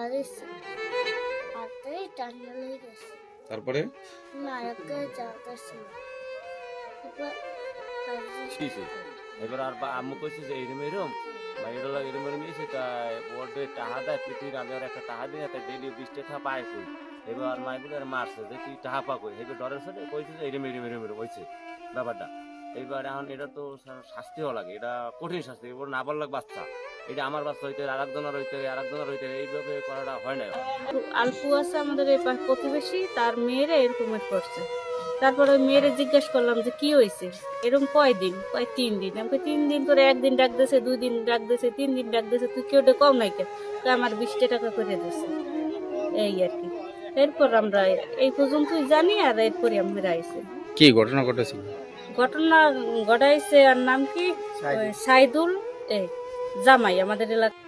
হারিয়েছে হাতটাই টানিয়ে লেগে গেছে তারপরে মারাকে যাওয়াতেছে এবার দিছে এবার আর আম্মু কইছে যে এরম এরম মাইরা লাগে এরম এরম এসে তাই ওয়ার্ডে টাহা দেয় পিটির আমি আর একটা টাহা দিয়ে তাই ডেইলি 20 টাকা পায় কই এবার মাই বলে আর মারছে যে তুই টাহা পা কই এবার ডরের সাথে কইছে যে এরম এরম এরম এরম হইছে ব্যাপারটা এইবার এখন এটা তো শাস্তিও লাগে এটা কঠিন শাস্তি এবার না বললাক বাচ্চা এটা আমার বাচ্চা হইতে আরেকজনের হইতে এইভাবে করাটা হয় না। আলপু আছে আমাদের এই প্রতিবেশী, তার মেয়েরা এরকম করছে। তারপরে ওই মেয়েরে জিজ্ঞেস করলাম যে কি হয়েছে, এরকম কয়দিন, কয় 3 দিন। আমাকে 3 দিন করে 1 দিন ডাক দিয়েছে, 2 দিন ডাক দিয়েছে, 3 দিন ডাক দিয়েছে, তুই কেউ কম নাই কেন? আমার 20 টাকা করে দিয়েছে, এই আর কি। এরপর আমরা এই পর্যন্তই জানি, আর এরপরে আমরা আইছি। কি ঘটনা ঘটেছিল? ঘটনা ঘটাইছে আর নাম কি সাইদুল, এই জামাই আমাদের এলাকা।